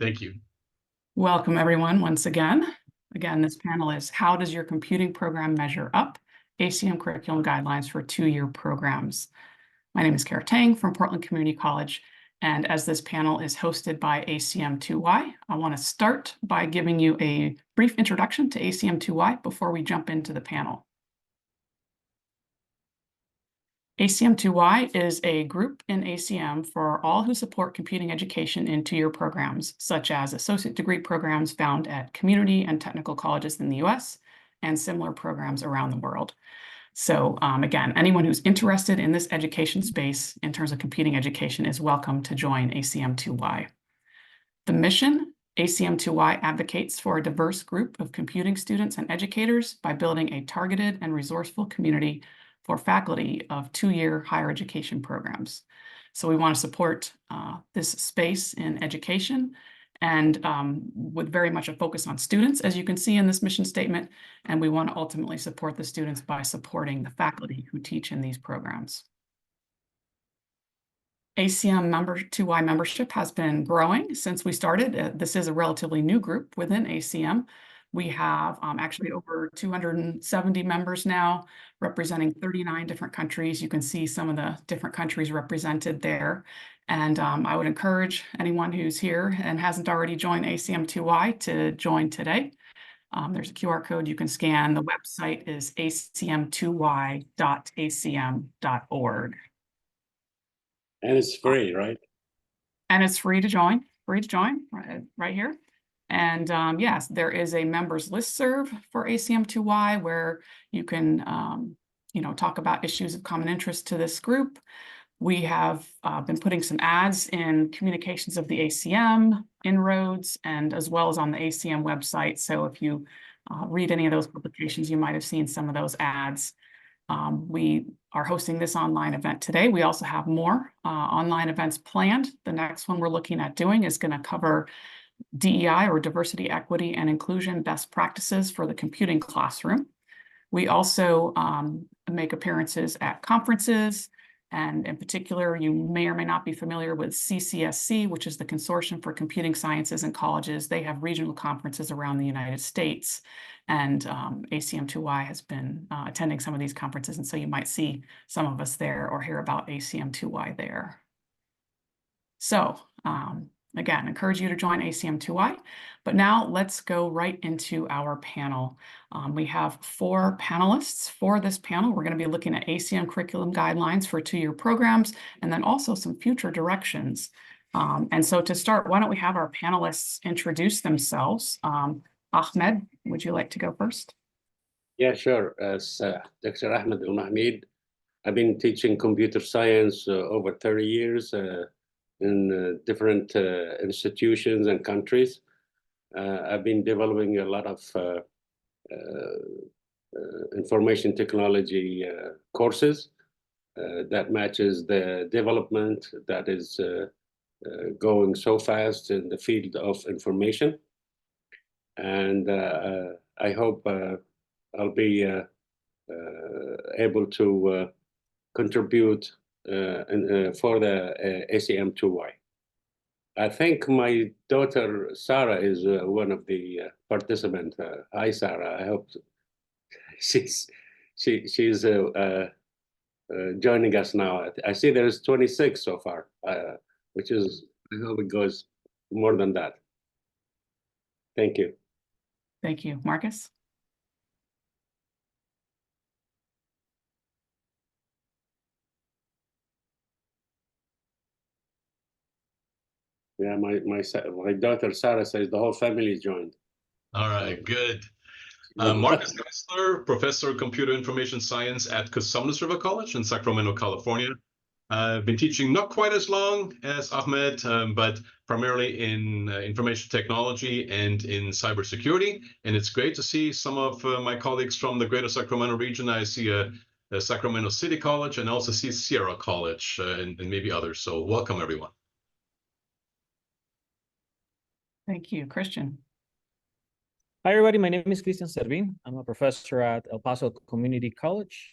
Thank you. Welcome, everyone, once again. Again, this panel is How Does Your Computing Program Measure Up? ACM Curriculum Guidelines for Two-Year Programs. My name is Kara Tang from Portland Community College, and as this panel is hosted by ACM2Y, I want to start by giving you a brief introduction to ACM2Y before we jump into the panel. ACM2Y is a group in ACM for all who support computing education in two-year programs, such as associate degree programs found at community and technical colleges in the US, and similar programs around the world. So again, anyone who's interested in this education space in terms of computing education is welcome to join ACM2Y. The mission: ACM2Y advocates for a diverse group of computing students and educators by building a targeted and resourceful community for faculty of two-year higher education programs. So we want to support this space in education and with very much a focus on students, as you can see in this mission statement, and we want to ultimately support the students by supporting the faculty who teach in these programs. ACM2Y membership has been growing since we started. This is a relatively new group within ACM. We have actually over 270 members now, representing 39 different countries. You can see some of the different countries represented there. And I would encourage anyone who's here and hasn't already joined ACM2Y to join today. There's a QR code you can scan. The website is acm2y.acm.org. And it's free, right? And it's free to join, right here. And yes, there is a members listserv for ACM2Y where you can, talk about issues of common interest to this group. We have been putting some ads in Communications of the ACM, Inroads, and as well as on the ACM website. So if you read any of those publications, you might have seen some of those ads. We are hosting this online event today. We also have more online events planned. The next one we're looking at doing is going to cover DEI, or diversity, equity, and inclusion best practices for the computing classroom. We also make appearances at conferences, and in particular, you may or may not be familiar with CCSC, which is the Consortium for Computing Sciences in Colleges. They have regional conferences around the United States, and ACM2Y has been attending some of these conferences, and so you might see some of us there or hear about ACM2Y there. So, again, encourage you to join ACM2Y, but now let's go right into our panel. We have 4 panelists for this panel. We're going to be looking at ACM curriculum guidelines for two-year programs, and then also some future directions. And so to start, why don't we have our panelists introduce themselves? Ahmed, would you like to go first? Yeah, sure. Dr. Ahmed Al-Mahmid. I've been teaching computer science over 30 years. In different institutions and countries. I've been developing a lot of information technology courses that matches the development that is going so fast in the field of information. And I hope I'll be able to contribute for the ACM2Y. I think my daughter Sarah is one of the participants. Hi, Sarah. I hope she's joining us now. I see there's 26 so far, which is, I hope it goes more than that. Thank you. Thank you, Marcus. Yeah, my daughter Sarah says the whole family is joined. All right, good. Marcus Geisler, Professor of Computer Information Science at Cosumnes River College in Sacramento, California. I've been teaching not quite as long as Ahmed, but primarily in information technology and in cybersecurity. And it's great to see some of my colleagues from the greater Sacramento region. I see Sacramento City College and also see Sierra College and maybe others. So welcome, everyone. Thank you. Christian. Hi, everybody. My name is Christian Servín. I'm a professor at El Paso Community College.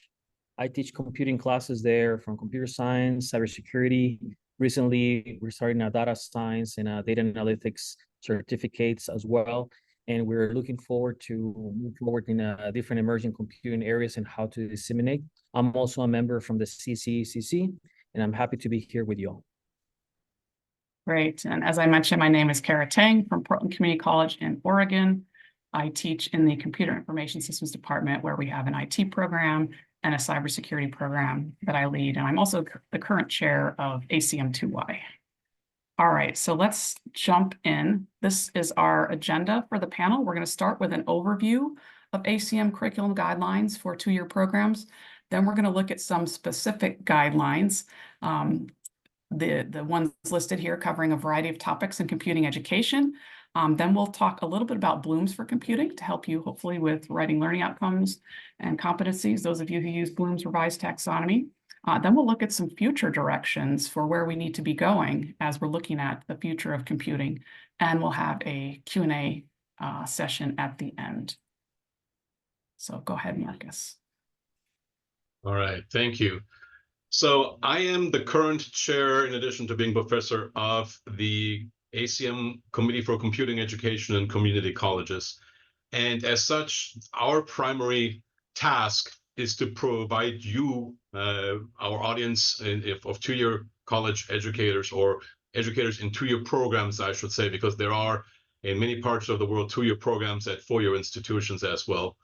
I teach computing classes there from computer science, cybersecurity. Recently, we're starting a data science and a data analytics certificates as well. And we're looking forward to move forward in different emerging computing areas and how to disseminate. I'm also a member from the CCECC, and I'm happy to be here with you all. Great. And as I mentioned, my name is Kara Tang from Portland Community College in Oregon. I teach in the Computer Information Systems Department, where we have an IT program and a cybersecurity program that I lead. And I'm also the current chair of ACM2Y. All right, so let's jump in. This is our agenda for the panel. We're going to start with an overview of ACM curriculum guidelines for two-year programs. Then we're going to look at some specific guidelines. The ones listed here covering a variety of topics in computing education. Then we'll talk a little bit about Bloom's for computing to help you hopefully with writing learning outcomes and competencies, those of you who use Bloom's revised taxonomy. Then we'll look at some future directions for where we need to be going as we're looking at the future of computing. And we'll have a Q&A session at the end. So go ahead, Marcus. All right, thank you. So I am the current chair, in addition to being professor, of the ACM Committee for Computing Education and Community Colleges. And as such, our primary task is to provide you, our audience of two-year college educators, or educators in two-year programs, I should say, because there are in many parts of the world two-year programs at four-year institutions as well,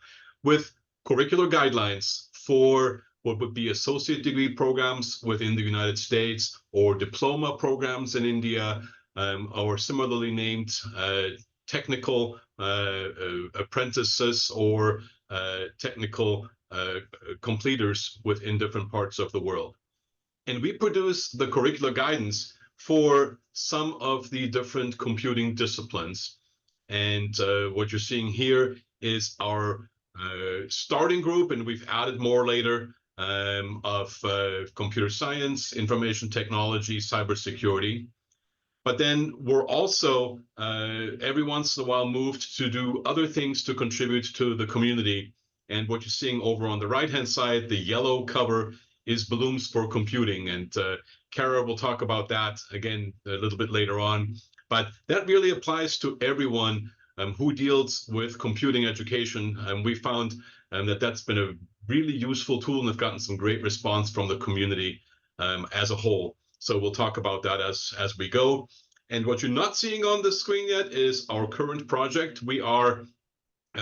with curricular guidelines for what would be associate degree programs within the United States, or diploma programs in India, or similarly named technical apprentices or technical completers within different parts of the world. And we produce the curricular guidance for some of the different computing disciplines. And what you're seeing here is our starting group, and we've added more later, of computer science, information technology, cybersecurity. But then we're also every once in a while moved to do other things to contribute to the community. And what you're seeing over on the right-hand side, the yellow cover, is Bloom's for computing. And Kara will talk about that again a little bit later on. But that really applies to everyone who deals with computing education. And we found that that's been a really useful tool, and have gotten some great response from the community as a whole. So we'll talk about that as we go. And what you're not seeing on the screen yet is our current project. We are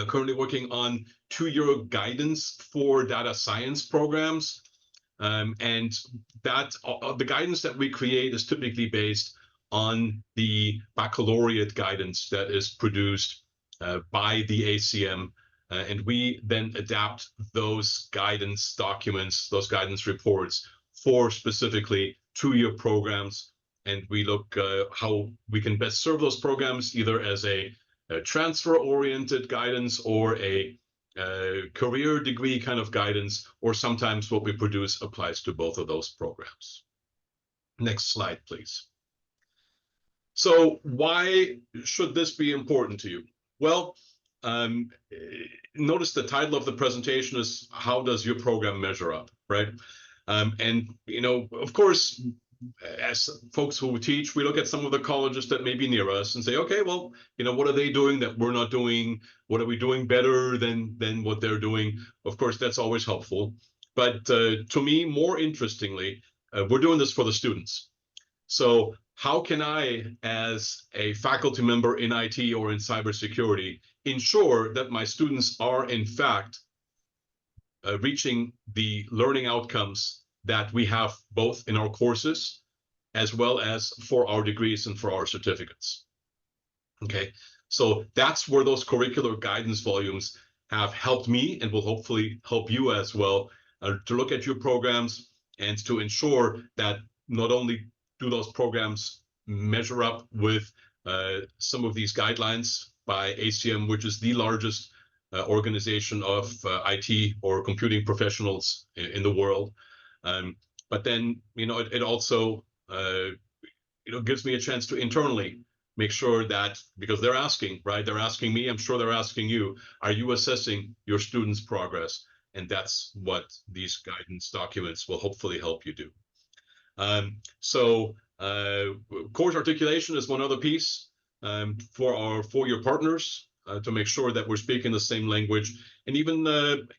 currently working on two-year guidance for data science programs. And that the guidance that we create is typically based on the baccalaureate guidance that is produced by the ACM. And we then adapt those guidance documents, those guidance reports, for specifically two-year programs. And we look how we can best serve those programs, either as a transfer-oriented guidance or a career degree kind of guidance, or sometimes what we produce applies to both of those programs. Next slide, please. So why should this be important to you? Well, notice the title of the presentation is "How does your program measure up?" Right? And you know, of course, as folks who teach, we look at some of the colleges that may be near us and say, okay, well, you know, what are they doing that we're not doing? What are we doing better than what they're doing? Of course, that's always helpful. But to me, more interestingly, we're doing this for the students. So how can I, as a faculty member in IT or in cybersecurity, ensure that my students are, in fact, reaching the learning outcomes that we have both in our courses as well as for our degrees and for our certificates? Okay, so that's where those curricular guidance volumes have helped me, and will hopefully help you as well, to look at your programs and to ensure that not only do those programs measure up with some of these guidelines by ACM, which is the largest organization of IT or computing professionals in the world. But then, you know, it also, you know, gives me a chance to internally make sure that, because they're asking, right? They're asking me, I'm sure they're asking you, are you assessing your students' progress? And that's what these guidance documents will hopefully help you do. So course articulation is one other piece. for our four-year partners to make sure that we're speaking the same language, and even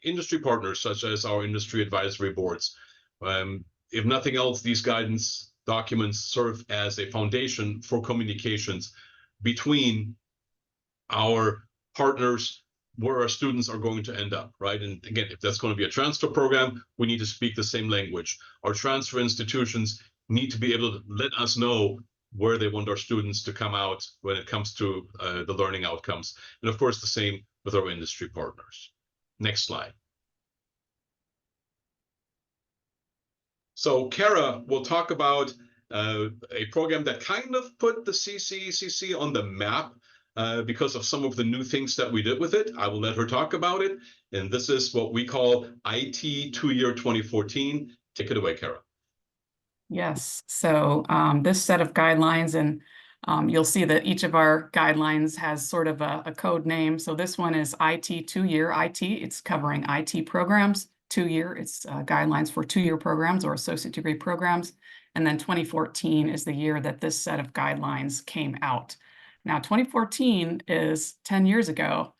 industry partners such as our industry advisory boards. If nothing else, these guidance documents serve as a foundation for communications between our partners, where our students are going to end up, right? And again, if that's going to be a transfer program, we need to speak the same language. Our transfer institutions need to be able to let us know where they want our students to come out when it comes to the learning outcomes. And of course, the same with our industry partners. Next slide. So Kara will talk about a program that kind of put the CCECC on the map because of some of the new things that we did with it. I will let her talk about it. And this is what we call IT 2-year 2014. Take it away, Kara. Yes, so this set of guidelines, and you'll see that each of our guidelines has sort of a code name. So this one is IT 2-year IT. It's covering IT programs. 2-year, it's guidelines for 2-year programs or associate degree programs. And then 2014 is the year that this set of guidelines came out. Now, 2014 is 10 years ago.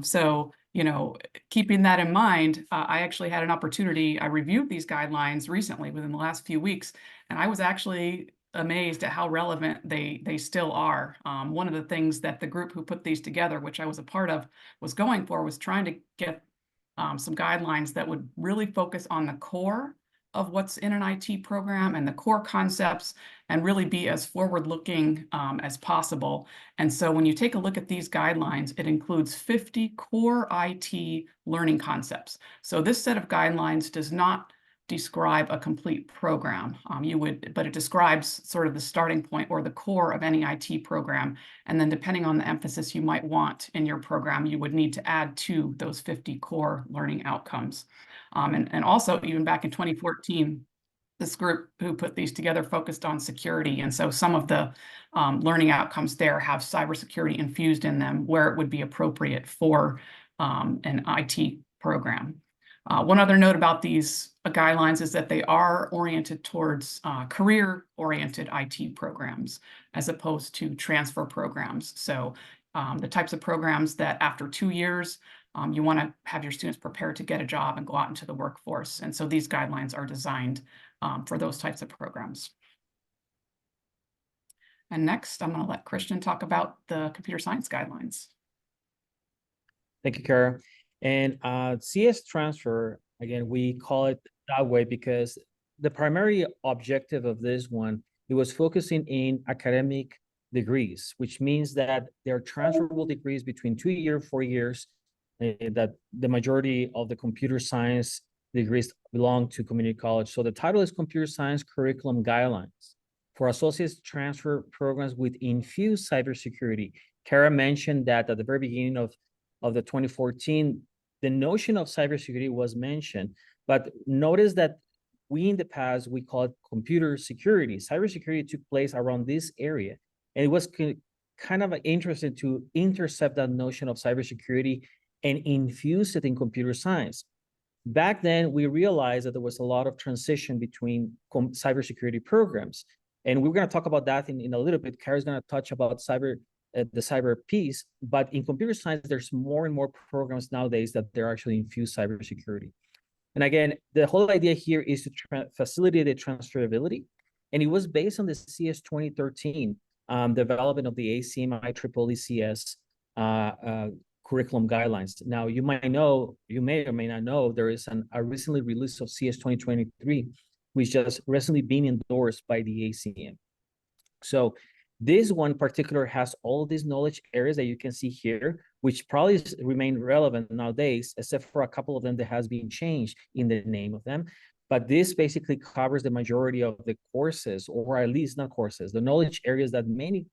So, you know, keeping that in mind, I actually had an opportunity. I reviewed these guidelines recently within the last few weeks, and I was actually amazed at how relevant they still are. One of the things that the group who put these together, which I was a part of, was going for was trying to get some guidelines that would really focus on the core of what's in an IT program and the core concepts, and really be as forward-looking as possible. And so when you take a look at these guidelines, it includes 50 core IT learning concepts. So this set of guidelines does not describe a complete program. But it describes sort of the starting point or the core of any IT program. And then depending on the emphasis you might want in your program, you would need to add to those 50 core learning outcomes. And also, even back in 2014, this group who put these together focused on security. And so some of the learning outcomes there have cybersecurity infused in them where it would be appropriate for an IT program. One other note about these guidelines is that they are oriented towards career-oriented IT programs as opposed to transfer programs. So the types of programs that after 2 years, you want to have your students prepared to get a job and go out into the workforce. And so these guidelines are designed for those types of programs. And next, I'm going to let Christian talk about the computer science guidelines. Thank you, Kara. And CS transfer, again, we call it that way because the primary objective of this one, it was focusing in academic degrees, which means that they're transferable degrees between 2 years, 4 years, that the majority of the computer science degrees belong to community college. So the title is Computer Science Curriculum Guidelines for Associates Transfer Programs with Infused Cybersecurity. Kara mentioned that at the very beginning of the 2014, the notion of cybersecurity was mentioned, but notice that we in the past, we call it computer security. Cybersecurity took place around this area, and it was kind of interesting to intercept that notion of cybersecurity and infuse it in computer science. Back then, we realized that there was a lot of transition between cybersecurity programs. And we're going to talk about that in a little bit. Kara's going to touch about the cyber piece. But in computer science, there's more and more programs nowadays that they're actually infuse cybersecurity. And again, the whole idea here is to facilitate the transferability. And it was based on the CS 2013 development of the ACM IEEE curriculum guidelines. Now, you may or may not know, there is a recently release of CS 2023, which has recently been endorsed by the ACM. So this one particular has all these knowledge areas that you can see here, which probably remain relevant nowadays, except for a couple of them that has been changed in the name of them. But this basically covers the majority of the courses, or at least not courses, the knowledge areas that many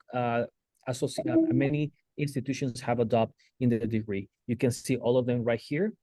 institutions have adopted in the degree. You can see all of them right here.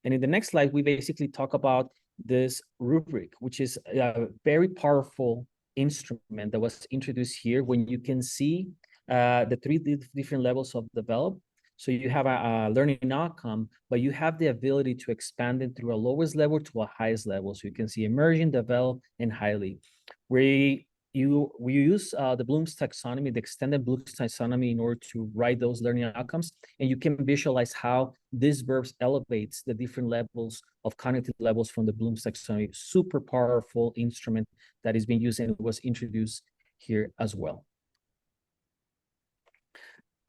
And in the next slide, we basically talk about this rubric, which is a very powerful instrument that was introduced here when you can see the 3 different levels of develop. So you have a learning outcome, but you have the ability to expand it through a lowest level to a highest level. So you can see emerging, develop, and highly. We we use the Bloom's taxonomy, the extended Bloom's taxonomy, in order to write those learning outcomes, and you can visualize how these verbs elevates the different levels of cognitive levels from the Bloom's taxonomy. Super powerful instrument that is being used and was introduced here as well.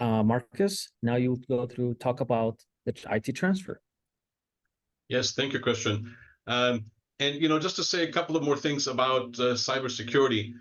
Marcus, now you go through, talk about the IT transfer. Yes, thank you, Christian. And just to say a couple of more things about cybersecurity.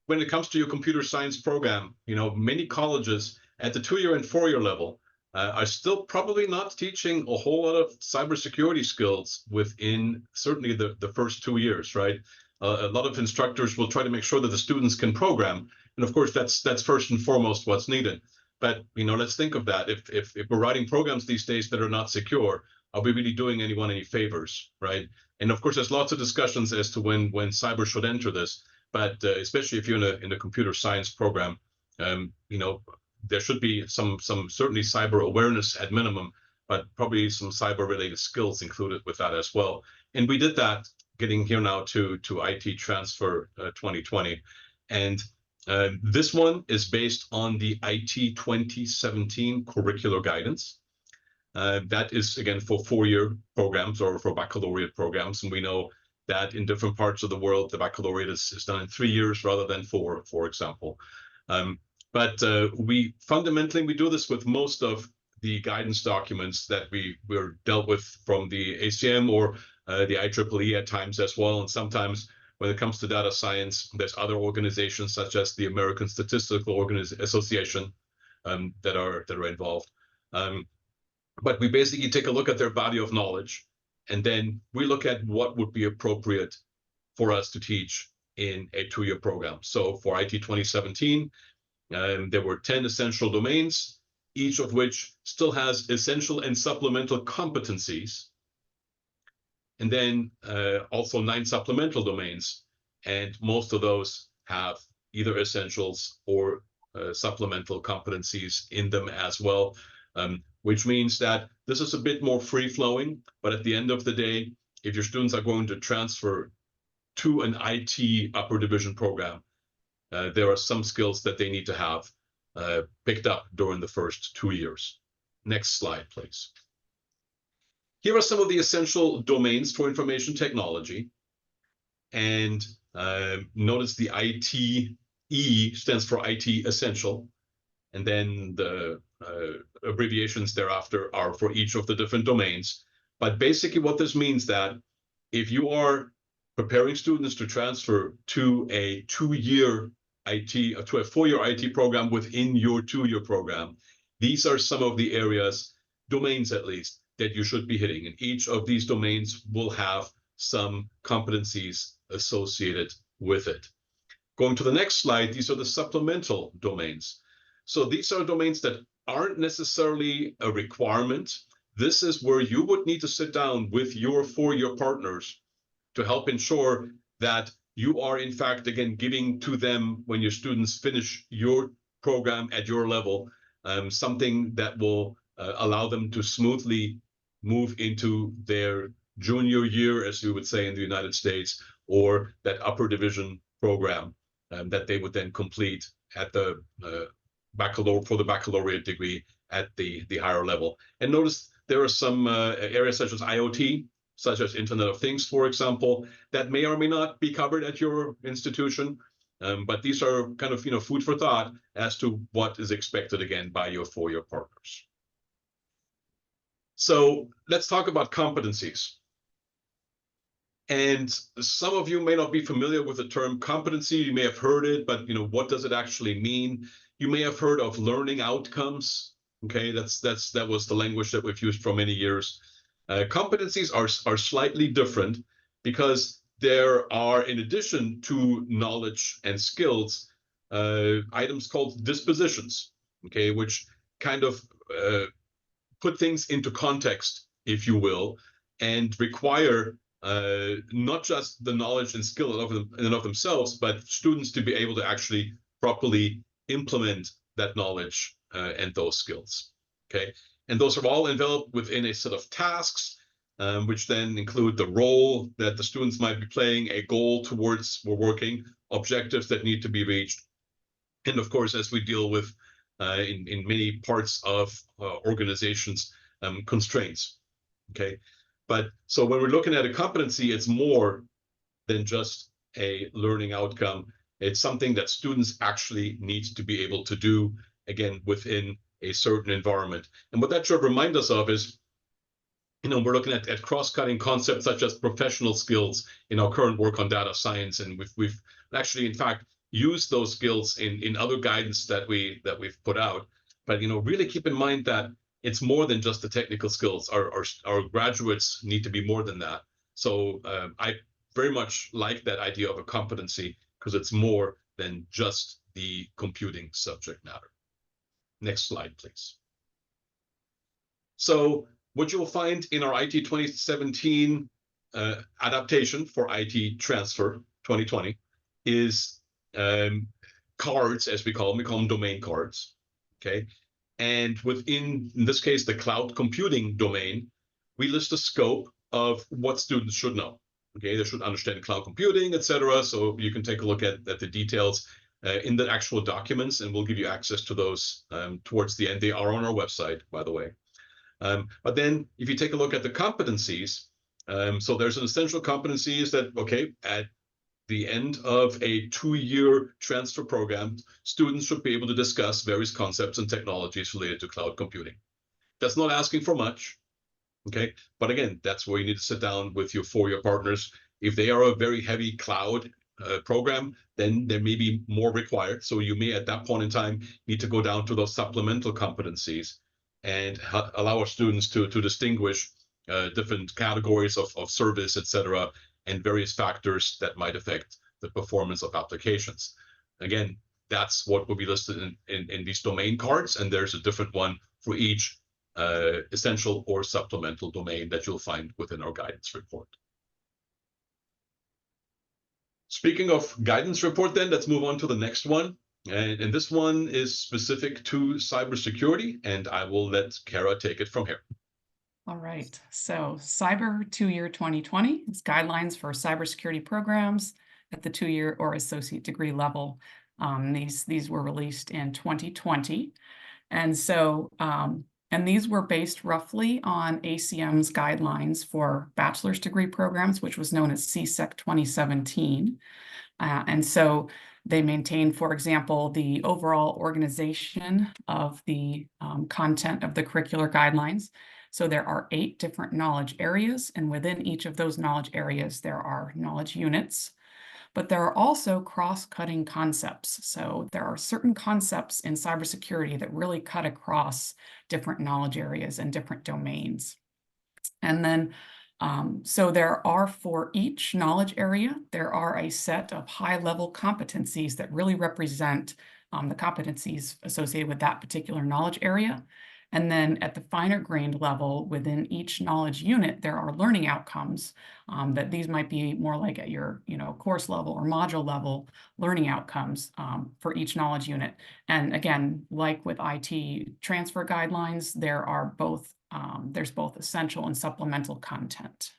When it comes to your computer science program, many colleges at the 2-year and 4-year level are still probably not teaching a whole lot of cybersecurity skills within certainly the first 2 years, right? A lot of instructors will try to make sure that the students can program, and of course that's first and foremost what's needed. But let's think of that. If we're writing programs these days that are not secure, are we really doing anyone any favors, right? And of course, there's lots of discussions as to when cyber should enter this. But especially if you're in a computer science program, there should be some certainly cyber awareness at minimum, but probably some cyber related skills included with that as well. And we did that, getting here now to IT Transfer 2020. And this one is based on the IT 2017 curricular guidance. That is, again, for 4-year programs or for baccalaureate programs. And we know that in different parts of the world, the baccalaureate is done in 3 years rather than 4, for example. But we fundamentally do this with most of the guidance documents that we're dealt with from the ACM or the IEEE at times as well. And sometimes when it comes to data science, there's other organizations such as the American Statistical Association that are involved. But we basically take a look at their body of knowledge, and then we look at what would be appropriate for us to teach in a 2-year program. So for IT 2017, there were 10 essential domains, each of which still has essential and supplemental competencies. And then also 9 supplemental domains. And most of those have either essentials or supplemental competencies in them as well. Which means that this is a bit more free-flowing, but at the end of the day, if your students are going to transfer to an IT upper division program, there are some skills that they need to have picked up during the first 2 years. Next slide, please. Here are some of the essential domains for information technology. And notice the ITE stands for IT Essential. And then the abbreviations thereafter are for each of the different domains. But basically what this means that if you are preparing students to transfer to a 2-year IT, to a 4-year IT program within your 2-year program, these are some of the areas, domains at least, that you should be hitting. And each of these domains will have some competencies associated with it. Going to the next slide, these are the supplemental domains. So these are domains that aren't necessarily a requirement. This is where you would need to sit down with your 4-year partners to help ensure that you are, in fact, again, giving to them, when your students finish your program at your level, something that will allow them to smoothly move into their junior year, as you would say in the United States, or that upper division program that they would then complete at the baccalaureate degree at the higher level. And notice there are some areas such as IoT, such as Internet of Things, for example, that may or may not be covered at your institution. But these are kind of food for thought as to what is expected again by your 4-year partners. So let's talk about competencies. And some of you may not be familiar with the term competency. You may have heard it, but what does it actually mean? You may have heard of learning outcomes. Okay, that was the language that we've used for many years. Competencies are slightly different because there are, in addition to knowledge and skills, items called dispositions. Okay, which kind of put things into context, if you will, and require not just the knowledge and skill in and of themselves, but students to be able to actually properly implement that knowledge and those skills. Okay, and those are all enveloped within a set of tasks which then include the role that the students might be playing, a goal towards we're working, objectives that need to be reached. And of course, as we deal with in many parts of organizations, constraints, okay? But so when we're looking at a competency, it's more than just a learning outcome. It's something that students actually need to be able to do, again, within a certain environment. And what that should remind us of is, we're looking at cross-cutting concepts such as professional skills in our current work on data science, and we've actually, in fact, used those skills in other guidance that we've put out. But really keep in mind that it's more than just the technical skills. Our graduates need to be more than that. So I very much like that idea of a competency, because it's more than just the computing subject matter. Next slide, please. So what you'll find in our IT 2017 adaptation for IT Transfer 2020 is cards, as we call them domain cards, okay? And within, in this case, the cloud computing domain, we list a scope of what students should know. Okay, they should understand cloud computing, etc. So you can take a look at the details in the actual documents, and we'll give you access to those towards the end. They are on our website, by the way. But then if you take a look at the competencies, so there's an essential competencies that, okay, at the end of a 2-year transfer program, students should be able to discuss various concepts and technologies related to cloud computing. That's not asking for much, okay? But again, that's where you need to sit down with your 4-year partners. If they are a very heavy cloud program, then there may be more required. So you may at that point in time need to go down to those supplemental competencies and allow our students to distinguish different categories of service, etc., and various factors that might affect the performance of applications. Again, that's what will be listed in these domain cards, and there's a different one for each essential or supplemental domain that you'll find within our guidance report. Speaking of guidance report, then let's move on to the next one. And this one is specific to cybersecurity, and I will let Kara take it from here. All right, so Cyber 2-year 2020 is guidelines for cybersecurity programs at the 2-year or associate degree level. These were released in 2020, and so and these were based roughly on ACM's guidelines for bachelor's degree programs, which was known as CSEC 2017, and so they maintain, for example, the overall organization of the content of the curricular guidelines. So there are 8 different knowledge areas, and within each of those knowledge areas, there are knowledge units. But there are also cross-cutting concepts. So there are certain concepts in cybersecurity that really cut across different knowledge areas and different domains. And then, so there are, for each knowledge area, there are a set of high-level competencies that really represent the competencies associated with that particular knowledge area. And then at the finer grained level within each knowledge unit, there are learning outcomes that these might be more like at your course level or module level learning outcomes for each knowledge unit. And again, like with IT transfer guidelines, there are both there's both essential and supplemental content.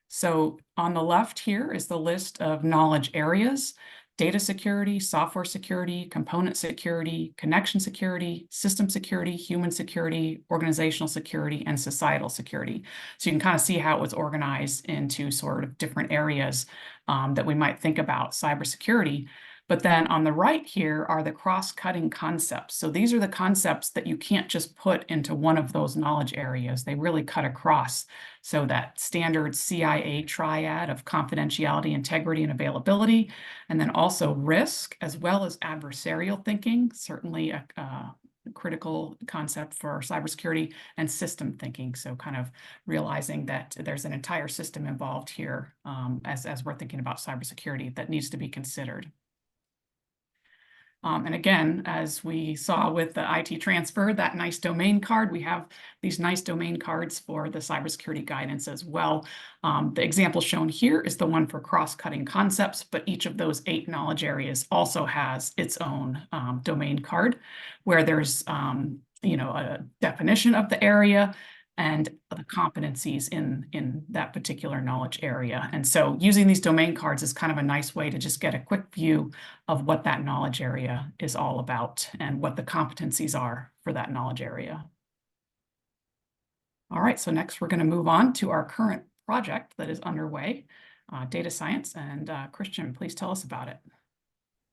So on the left here is the list of knowledge areas: data security, software security, component security, connection security, system security, human security, organizational security, and societal security. So you can kind of see how it was organized into sort of different areas that we might think about cybersecurity. But then on the right here are the cross-cutting concepts. So these are the concepts that you can't just put into one of those knowledge areas. They really cut across. So that standard CIA triad of confidentiality, integrity, and availability, and then also risk, as well as adversarial thinking, certainly a critical concept for cybersecurity, and system thinking. So kind of realizing that there's an entire system involved here as we're thinking about cybersecurity that needs to be considered. And again, as we saw with the IT transfer, that nice domain card, we have these nice domain cards for the cybersecurity guidance as well. The example shown here is the one for cross-cutting concepts, but each of those 8 knowledge areas also has its own domain card where there's a definition of the area, and the competencies in that particular knowledge area. And so using these domain cards is kind of a nice way to just get a quick view of what that knowledge area is all about and what the competencies are for that knowledge area. All right, so next we're going to move on to our current project that is underway, data science. And Christian, please tell us about it.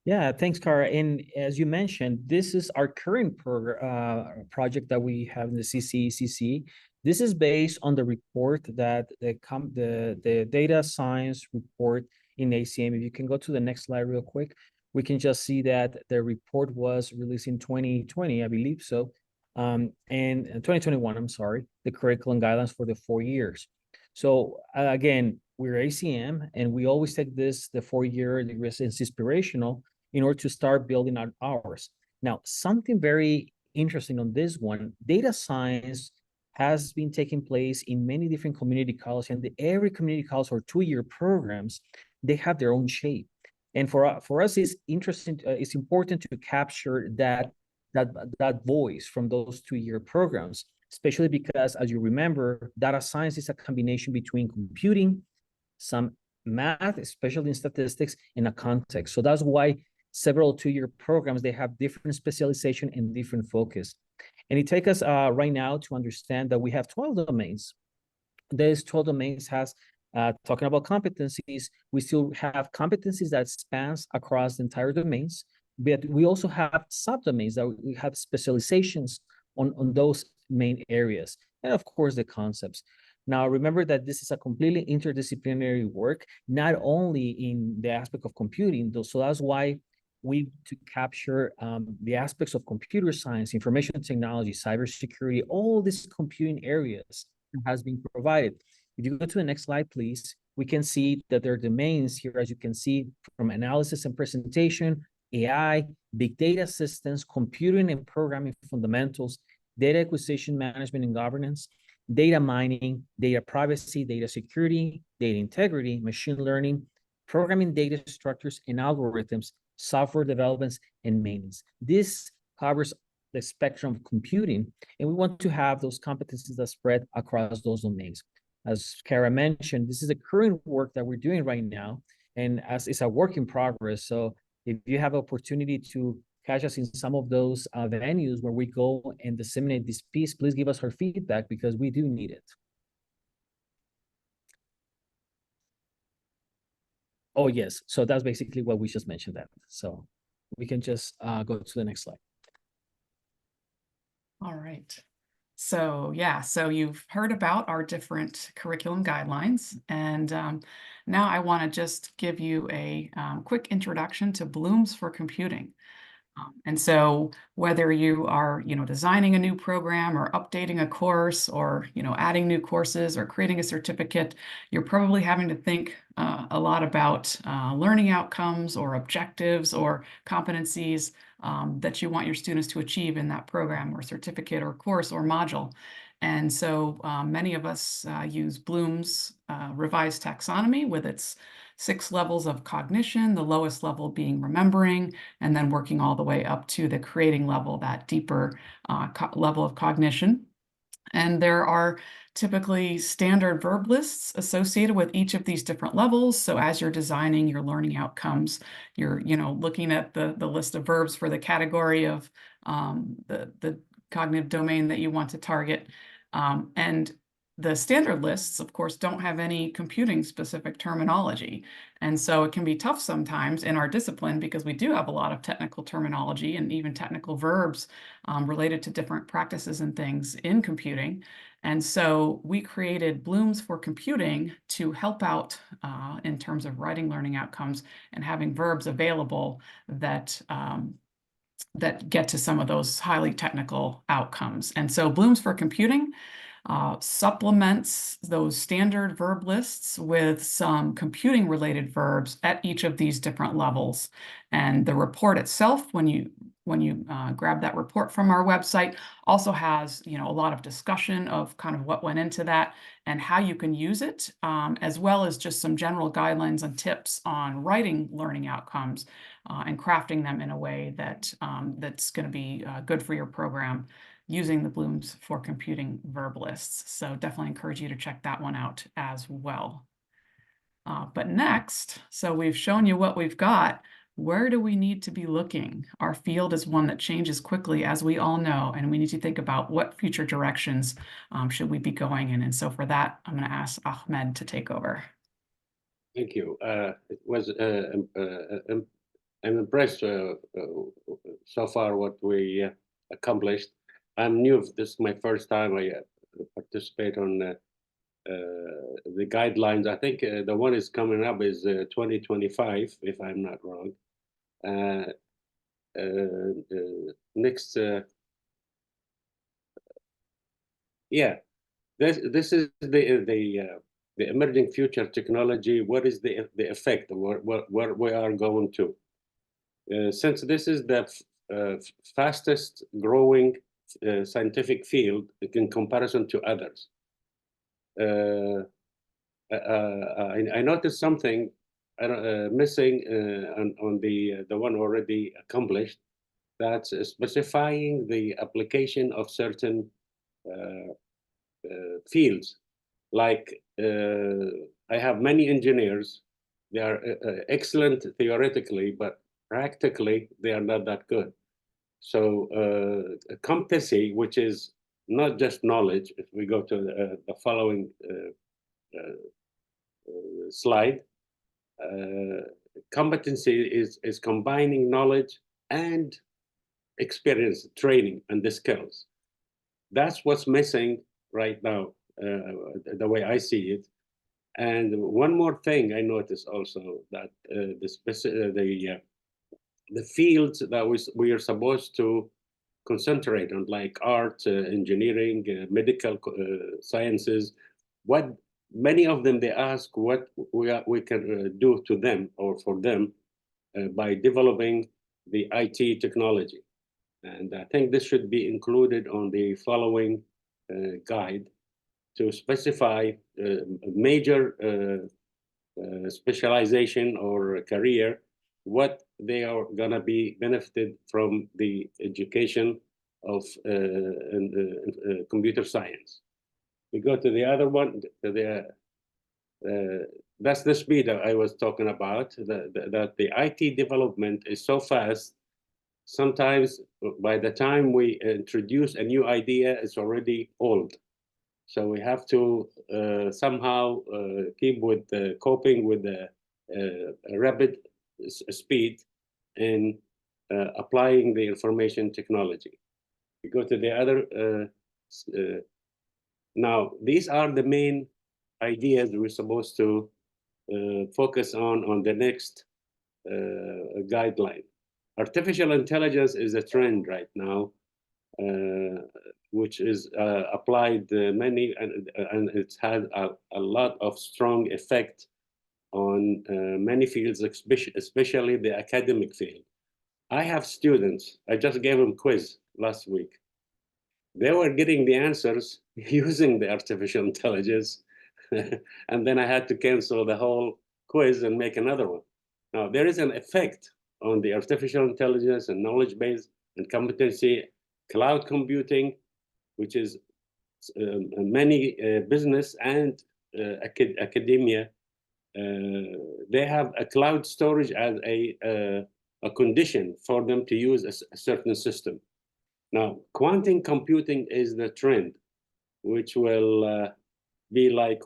Yeah, thanks, Cara. And as you mentioned, this is our current project that we have in the CCECC. This is based on the report that the data science report in ACM. If you can go to the next slide real quick, we can just see that the report was released in 2020, I believe so. And 2021, I'm sorry, the curriculum guidelines for the 4 years. So again, we're ACM, and we always take the 4-year degree as inspirational in order to start building out ours. Now, something very interesting on this one, data science has been taking place in many different community colleges, and every community college or 2-year programs, they have their own shape. And for us, it's interesting, it's important to capture that voice from those 2-year programs, especially because, as you remember, data science is a combination between computing, some math, especially in statistics, in a context. So that's why several 2-year programs, they have different specialization and different focus. And it takes us right now to understand that we have 12 domains. These 12 domains has, talking about competencies, we still have competencies that spans across the entire domains, but we also have subdomains that we have specializations on those main areas. And of course, the concepts. Now, remember that this is a completely interdisciplinary work, not only in the aspect of computing, so that's why we to capture the aspects of computer science, information technology, cybersecurity, all these computing areas has been provided. If you go to the next slide, please, we can see that there are domains here, as you can see, from analysis and presentation, AI, big data systems, computing and programming fundamentals, data acquisition, management and governance, data mining, data privacy, data security, data integrity, machine learning, programming data structures and algorithms, software developments, and maintenance. This covers the spectrum of computing, and we want to have those competencies that spread across those domains. As Cara mentioned, this is the current work that we're doing right now, and as it's a work in progress. So if you have opportunity to catch us in some of those venues where we go and disseminate this piece, please give us our feedback because we do need it. Oh, yes. So that's basically what we just mentioned that. So we can just go to the next slide. All right. So yeah, so you've heard about our different curriculum guidelines. And now I want to just give you a quick introduction to Blooms for Computing. And so whether you are, designing a new program or updating a course or, adding new courses or creating a certificate, you're probably having to think a lot about learning outcomes or objectives or competencies that you want your students to achieve in that program or certificate or course or module. And so many of us use Bloom's revised taxonomy with its 6 levels of cognition, the lowest level being remembering, and then working all the way up to the creating level, that deeper level of cognition. And there are typically standard verb lists associated with each of these different levels. So as you're designing your learning outcomes, you're looking at the list of verbs for the category of the cognitive domain that you want to target. And the standard lists, of course, don't have any computing specific terminology. And so it can be tough sometimes in our discipline because we do have a lot of technical terminology and even technical verbs related to different practices and things in computing. And so we created Blooms for Computing to help out in terms of writing learning outcomes and having verbs available that get to some of those highly technical outcomes. And so Blooms for Computing supplements those standard verb lists with some computing related verbs at each of these different levels. And the report itself, when you grab that report from our website, also has a lot of discussion of kind of what went into that and how you can use it, as well as just some general guidelines and tips on writing learning outcomes and crafting them in a way that that's going to be good for your program using the Blooms for Computing Verbalists. So definitely encourage you to check that one out as well. But next, so we've shown you what we've got. Where do we need to be looking? Our field is one that changes quickly, as we all know, and we need to think about what future directions should we be going in. And so for that, I'm going to ask Ahmed to take over. Thank you. It was I'm impressed so far what we accomplished. I'm new. This is my first time I participate on the guidelines. I think the one is coming up is 2025, if I'm not wrong. Next, yeah, this is the emerging future technology. What is the effect? Where we are going to? Since this is the fastest growing scientific field in comparison to others. I noticed something missing on the one already accomplished. That's specifying the application of certain fields. Like I have many engineers. They are excellent theoretically, but practically they are not that good. So competency, which is not just knowledge, if we go to the following slide, competency is combining knowledge and experience, training, and the skills. That's what's missing right now, the way I see it. And one more thing I noticed also, that the fields that we are supposed to concentrate on, like art, engineering, medical sciences, what many of them, they ask what we can do to them or for them by developing the IT technology. And I think this should be included on the following guide to specify major specialization or career, what they are gonna be benefited from the education of computer science. We go to the other one, that's the speed that I was talking about, that the IT development is so fast. Sometimes by the time we introduce a new idea, it's already old. So we have to somehow keep with coping with the rapid speed in applying the information technology. We go to the other. Now, these are the main ideas we're supposed to focus on the next guideline. Artificial intelligence is a trend right now, which is applied many, and it's had a lot of strong effect on many fields, especially the academic field. I have students, I just gave them a quiz last week. They were getting the answers using the artificial intelligence, and then I had to cancel the whole quiz and make another one. Now, there is an effect on the artificial intelligence and knowledge base and competency, cloud computing, which is many business and academia. They have a cloud storage as a condition for them to use a certain system. Now, quantum computing is the trend, which will be like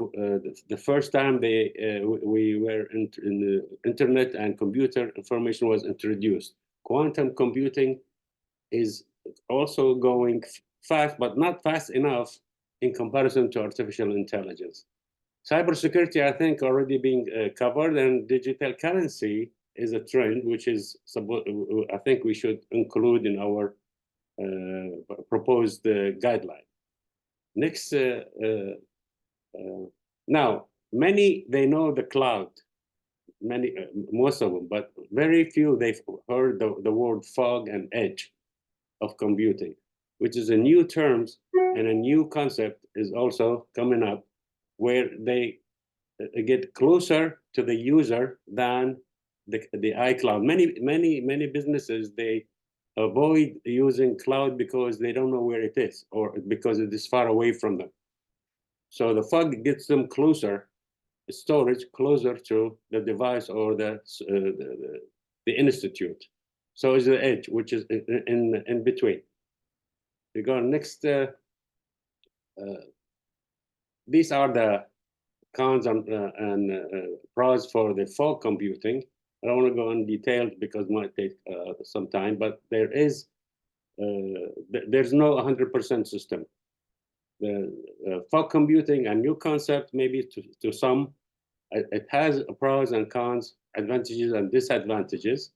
the first time we were in the internet and computer information was introduced. Quantum computing is also going fast, but not fast enough in comparison to artificial intelligence. Cybersecurity, I think, already being covered, and digital currency is a trend, which is, I think we should include in our proposed guideline. Next, now, many, they know the cloud, most of them, but very few, they've heard the word fog and edge of computing, which is a new term and a new concept is also coming up, where they get closer to the user than the iCloud. Many businesses, they avoid using cloud because they don't know where it is or because it is far away from them. So the fog gets them closer, storage closer to the device or the institute. So is the edge, which is in between. We go next. These are the cons and pros for the fog computing. I don't want to go in detail because it might take some time, but there's no 100% system. The fog computing, a new concept, maybe to some, it has pros and cons, advantages and disadvantages.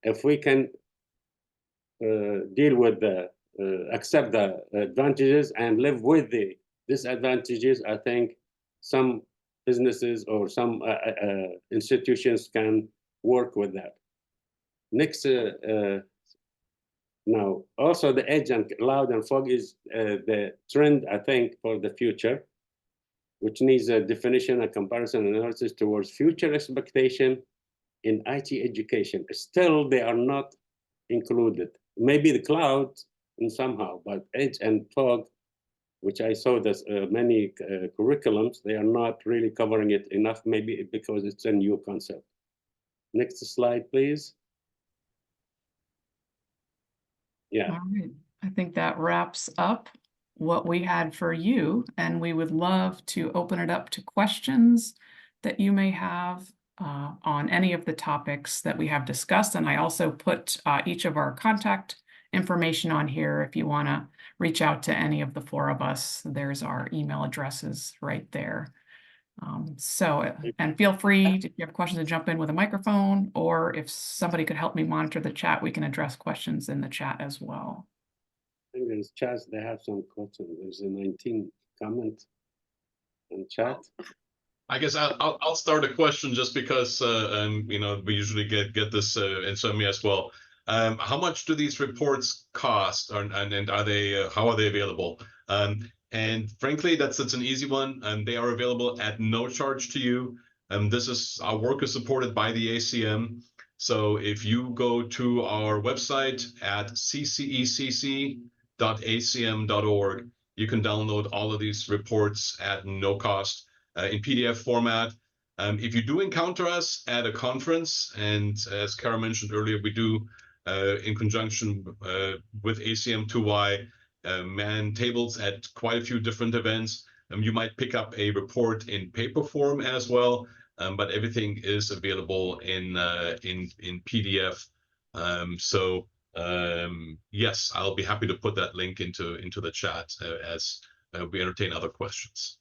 If we can deal with accept the advantages and live with the disadvantages, I think some businesses or some institutions can work with that. Next, now, also the edge and cloud and fog is the trend, I think, for the future, which needs a definition and comparison analysis towards future expectation in IT education. Still, they are not included. Maybe the cloud in somehow, but edge and fog, which I saw there's many curriculums, they are not really covering it enough, maybe because it's a new concept. Next slide, please. Yeah. All right. I think that wraps up what we had for you, and we would love to open it up to questions that you may have on any of the topics that we have discussed. And I also put each of our contact information on here if you want to reach out to any of the four of us. There's our email addresses right there. And feel free if you have questions to jump in with a microphone, or if somebody could help me monitor the chat, we can address questions in the chat as well. I think there's chat, they have some questions. There's a 19 comment in chat. I guess I'll start a question just because you know, we usually get this in me as well. How much do these reports cost, and are they how are they available? And frankly, that's an easy one. They are available at no charge to you. This is our work is supported by the ACM. So if you go to our website at ccecc.acm.org, you can download all of these reports at no cost in PDF format. If you do encounter us at a conference, and as Kara mentioned earlier, we do in conjunction with ACM2Y man tables at quite a few different events. You might pick up a report in paper form as well, but everything is available in PDF. Yes, I'll be happy to put that link into the chat as we entertain other questions.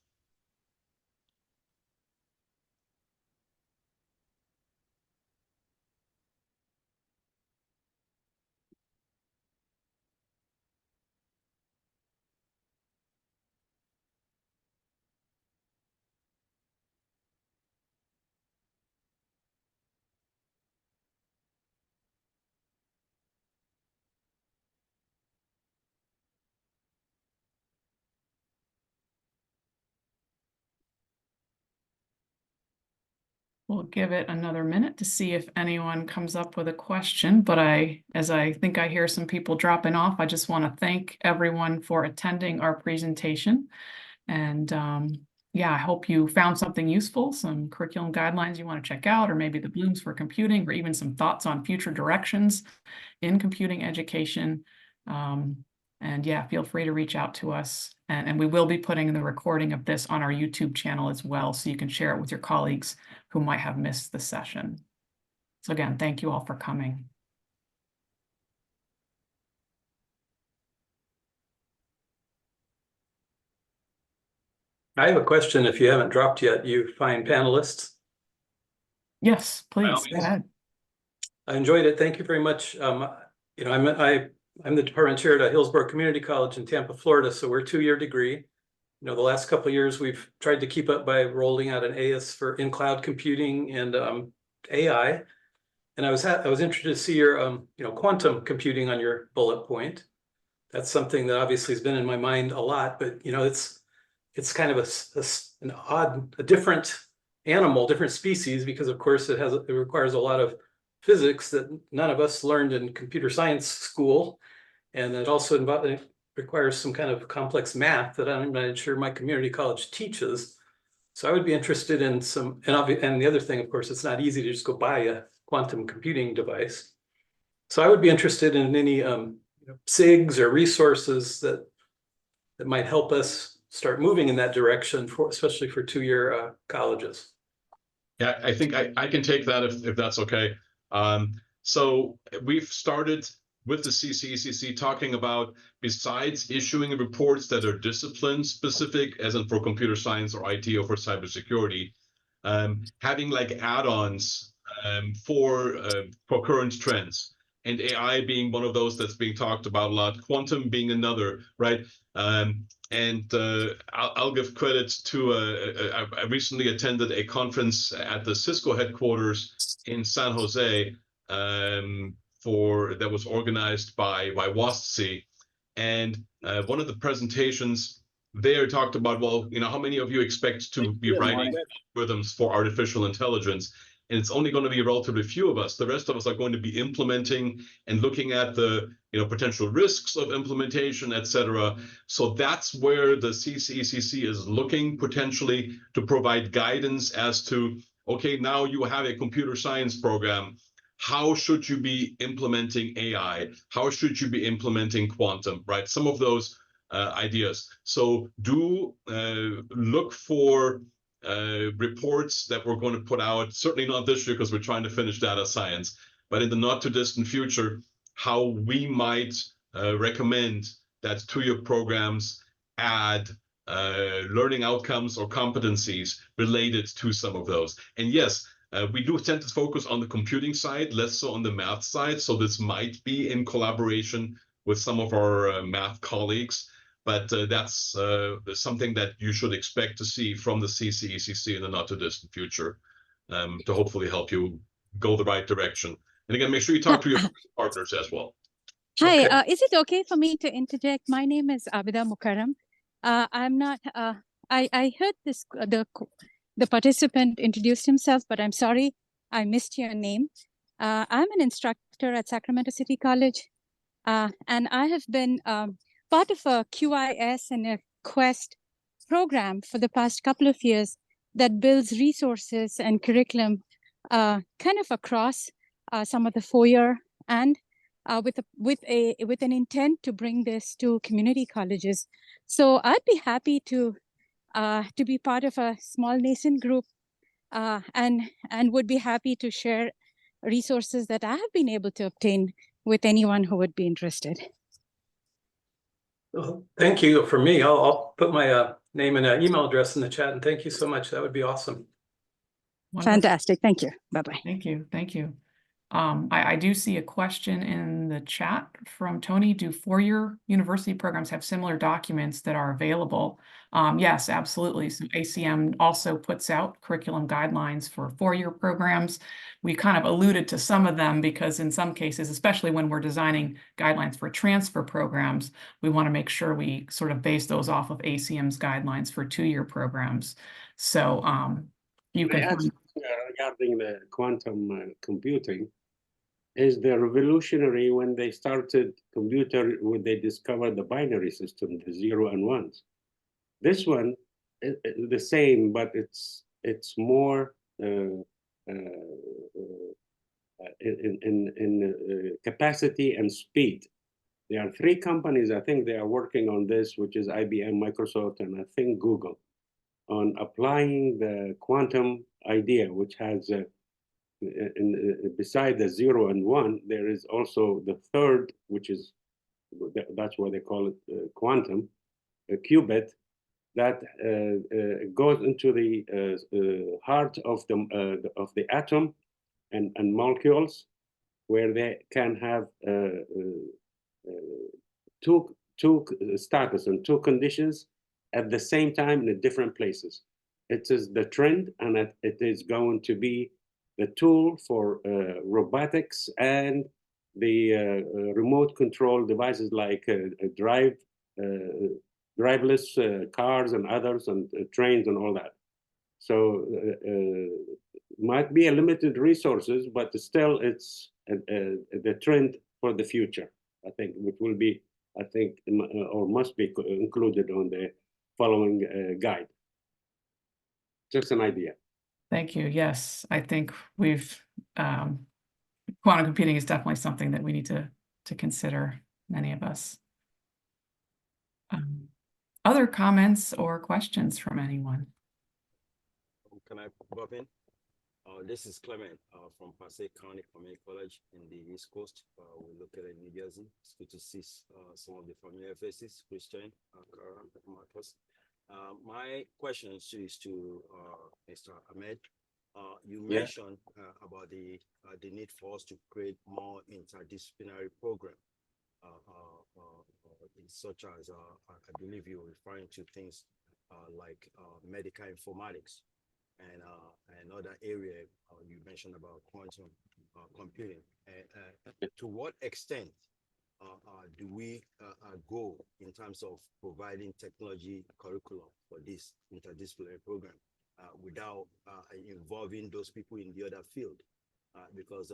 We'll give it another minute to see if anyone comes up with a question, but as I think I hear some people dropping off, I just want to thank everyone for attending our presentation. And yeah, I hope you found something useful, some curriculum guidelines you want to check out, or maybe the blooms for computing, or even some thoughts on future directions in computing education. And yeah, feel free to reach out to us. And we will be putting the recording of this on our YouTube channel as well, so you can share it with your colleagues who might have missed the session. So again, thank you all for coming. I have a question if you haven't dropped yet, you fine panelists. Yes, please, go ahead. I enjoyed it. Thank you very much. You know, I'm the department chair at Hillsborough Community College in Tampa, Florida. So we're a 2-year degree. You know, the last couple of years we've tried to keep up by rolling out an AS for in cloud computing and AI. And I was interested to see your you know, quantum computing on your bullet point. That's something that obviously has been in my mind a lot, but you know, it's kind of a different animal, different species, because of course it requires a lot of physics that none of us learned in computer science school. And it also requires some kind of complex math that I'm not sure my community college teaches. So I would be interested in some, and the other thing, of course, it's not easy to just go buy a quantum computing device. So I would be interested in any SIGs or resources that might help us start moving in that direction, especially for two-year colleges. Yeah, I think I can take that if that's okay. So we've started with the CCECC talking about, besides issuing reports that are discipline specific, as in for computer science or IT or for cybersecurity, having like add-ons for current trends. And AI being one of those that's being talked about a lot, quantum being another, right? I'll give credit to, I recently attended a conference at the Cisco headquarters in San Jose that was organized by WASC. And one of the presentations there talked about, well, how many of you expect to be writing algorithms for artificial intelligence? And it's only going to be a relatively few of us. The rest of us are going to be implementing and looking at the potential risks of implementation, et cetera. So that's where the CCECC is looking potentially to provide guidance as to, okay, now you have a computer science program. How should you be implementing AI? How should you be implementing quantum, right? Some of those ideas. So do look for reports that we're going to put out, certainly not this year because we're trying to finish data science, but in the not too distant future, how we might recommend that two-year programs add learning outcomes or competencies related to some of those. And yes, we do tend to focus on the computing side, less so on the math side. So this might be in collaboration with some of our math colleagues. But that's something that you should expect to see from the CCECC in the not too distant future to hopefully help you go the right direction. And again, make sure you talk to your partners as well. Hi, Okay. is it okay for me to interject? My name is Abida Mukarram. I'm not, I heard the participant introduced himself, but I'm sorry, I missed your name. I'm an instructor at Sacramento City College, and I have been part of a QIS and a Quest program for the past couple of years that builds resources and curriculum kind of across some of the four-year and with an intent to bring this to community colleges. So I'd be happy to be part of a small nascent group and would be happy to share resources that I have been able to obtain with anyone who would be interested. Well, thank you. For me, I'll put my name and email address in the chat, and thank you so much. That would be awesome. Wonderful. Fantastic. Thank you. Bye-bye. Thank you. Thank you. I do see a question in the chat from Tony. Do four-year university programs have similar documents that are available? Yes, absolutely. So ACM also puts out curriculum guidelines for four-year programs. We kind of alluded to some of them because in some cases, especially when we're designing guidelines for transfer programs, we want to make sure we sort of base those off of ACM's guidelines for two-year programs. So you can regarding the quantum computing, is the revolutionary when they started computer, when they discovered the binary system, the 0 and 1s. This one is the same, but it's more in capacity and speed. There are 3 companies, I think they are working on this, which is IBM, Microsoft, and I think Google, on applying the quantum idea, which has beside the 0 and 1, there is also the third, which is, that's why they call it quantum, a qubit, that goes into the heart of the atom and molecules, where they can have two status and 2 conditions at the same time in different places. It is the trend, and it is going to be the tool for robotics and the remote control devices like driveless cars and others, and trains and all that. So might be a limited resources, but still it's the trend for the future. I think which will be, I think, or must be included on the following guide. Just an idea. Thank you. Yes, I think we've quantum computing is definitely something that we need to consider, many of us. Other comments or questions from anyone? Can I pop in? This is Clement from Passaic County Community College in the East Coast. We're located in New Jersey. It's good to see some of the familiar faces, Christian, Karen, Marcus. My question is to Mr. Ahmed. You mentioned about the need for us to create more interdisciplinary program, such as I believe you're referring to things like medical informatics and another area you mentioned about quantum computing. To what extent do we go in terms of providing technology curriculum for this interdisciplinary program without involving those people in the other field? Because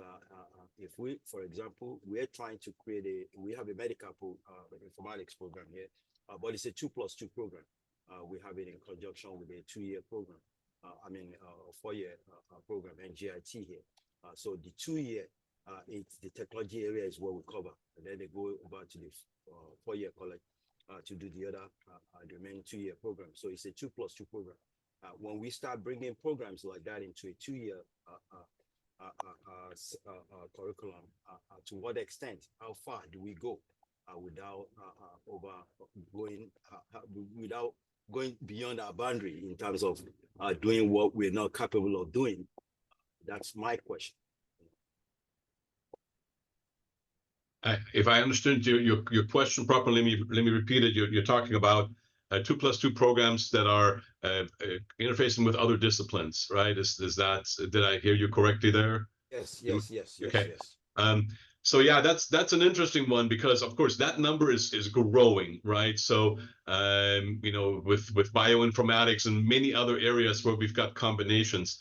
if we, for example, we're trying to create we have a medical informatics program here, but it's a 2+2 program. We have it in conjunction with a 2-year program. A 4-year program, NGIT here. So the 2-year, it's the technology area is what we cover, and then they go over to the 4-year college to do the other, the remaining 2-year program. So it's a 2+2 program. When we start bringing programs like that into a 2-year curriculum, to what extent, how far do we go without without going beyond our boundary in terms of doing what we're not capable of doing? That's my question. If I understood your question properly, let me repeat it. You're talking about 2+2 programs that are interfacing with other disciplines, right? Is that, did I hear you correctly there? Yes. Okay. So yeah, that's an interesting one, because of course that number is growing, right? So you know, with bioinformatics and many other areas where we've got combinations.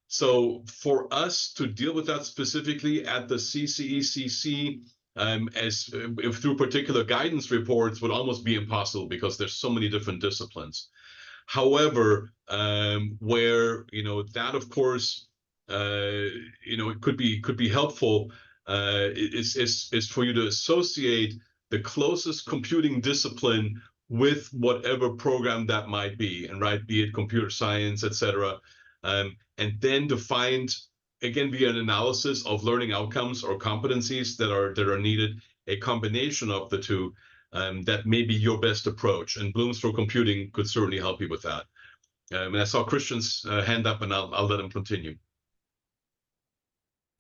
So for us to deal with that specifically at the CCECC, if through particular guidance reports, would almost be impossible, because there's so many different disciplines. However, where that of course it could be helpful is for you to associate the closest computing discipline with whatever program that might be, and right, be it computer science, etc. And then to find, again, via an analysis of learning outcomes or competencies that are needed, a combination of the two, that may be your best approach. And Bloom's for Computing could certainly help you with that. And I saw Christian's hand up, and I'll let him continue.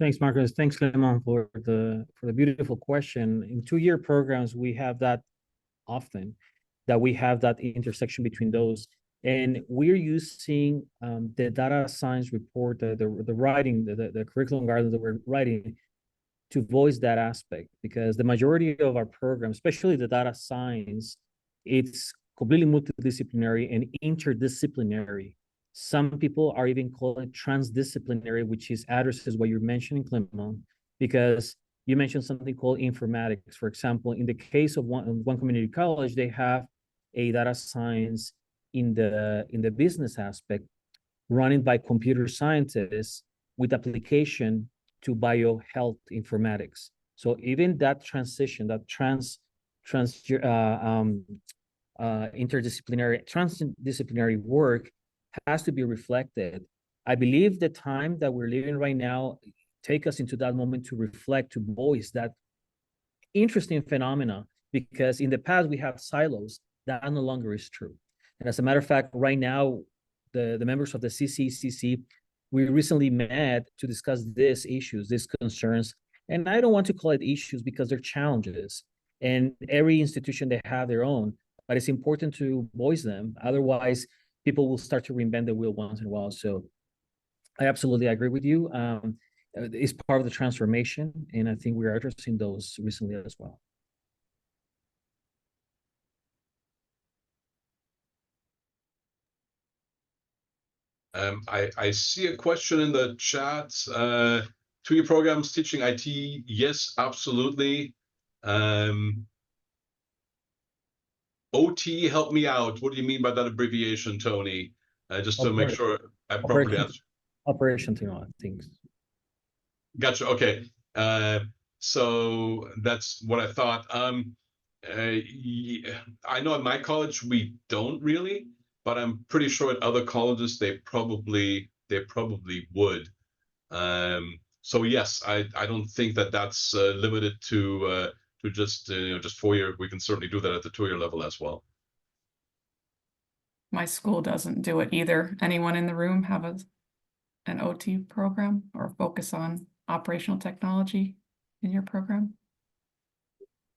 Thanks, Marcus. Thanks, Clement, for the beautiful question. In 2-year programs, we have that often, that we have that intersection between those. And we're using the data science report, the writing, the curriculum guidelines that we're writing to voice that aspect, because the majority of our programs, especially the data science, it's completely multidisciplinary and interdisciplinary. Some people are even calling it transdisciplinary, which addresses what you're mentioning, Clement, because you mentioned something called informatics. For example, in the case of one community college, they have a data science in the business aspect running by computer scientists with application to biohealth informatics. So even that transition, that transdisciplinary work has to be reflected. I believe the time that we're living right now take us into that moment to reflect, to voice that interesting phenomena, because in the past we have silos. That no longer is true. And as a matter of fact, right now, the members of the CCECC, we recently met to discuss these issues, these concerns. And I don't want to call it issues because they're challenges. And every institution, they have their own, but it's important to voice them. Otherwise, people will start to reinvent the wheel once in a while. So I absolutely agree with you. It's part of the transformation, and I think we're addressing those recently as well. I see a question in the chat. 2-year programs teaching IT. Yes, absolutely. OT, help me out. What do you mean by that abbreviation, Tony? Just to make sure I properly answer. Operation things. Gotcha. Okay. So that's what I thought. Yeah, I know at my college we don't really, but I'm pretty sure at other colleges they probably would. So yes, I don't think that that's limited to just just 4-year. We can certainly do that at the 2-year level as well. My school doesn't do it either. Anyone in the room have an OT program or focus on operational technology in your program?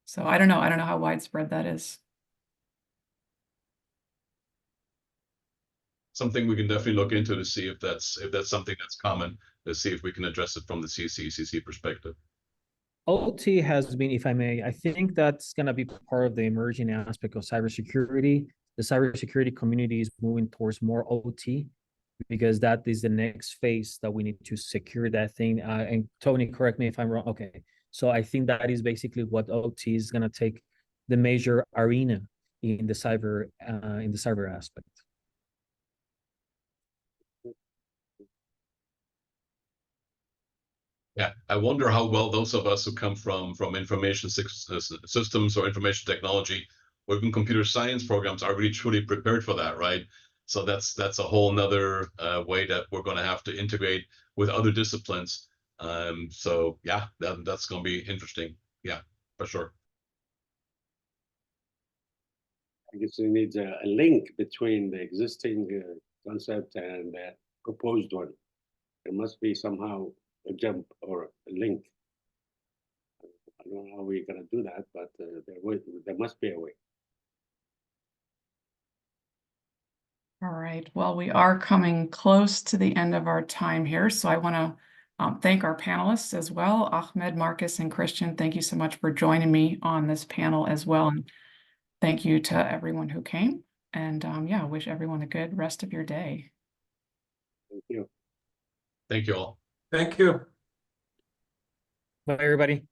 So I don't know. I don't know how widespread that is. Something we can definitely look into to see if that's something that's common, to see if we can address it from the CC perspective. OT has been, if I may, I think that's going to be part of the emerging aspect of cybersecurity. The cybersecurity community is moving towards more OT because that is the next phase that we need to secure that thing. And Tony, correct me if I'm wrong. Okay. So I think that is basically what OT is going to take the major arena in the cyber aspect. Yeah, I wonder how well those of us who come from information systems or information technology or even computer science programs are really truly prepared for that, right? So that's a whole nother way that we're going to have to integrate with other disciplines. So yeah, that's going to be interesting. Yeah, for sure. I guess we need a link between the existing concept and the proposed one. There must be somehow a jump or a link. I don't know how we're going to do that, but there must be a way. All right. Well, we are coming close to the end of our time here. So I want to thank our panelists as well, Ahmed, Marcus, and Christian. Thank you so much for joining me on this panel as well. And thank you to everyone who came. And yeah, wish everyone a good rest of your day. Thank you. Thank you all. Thank you. Bye, everybody.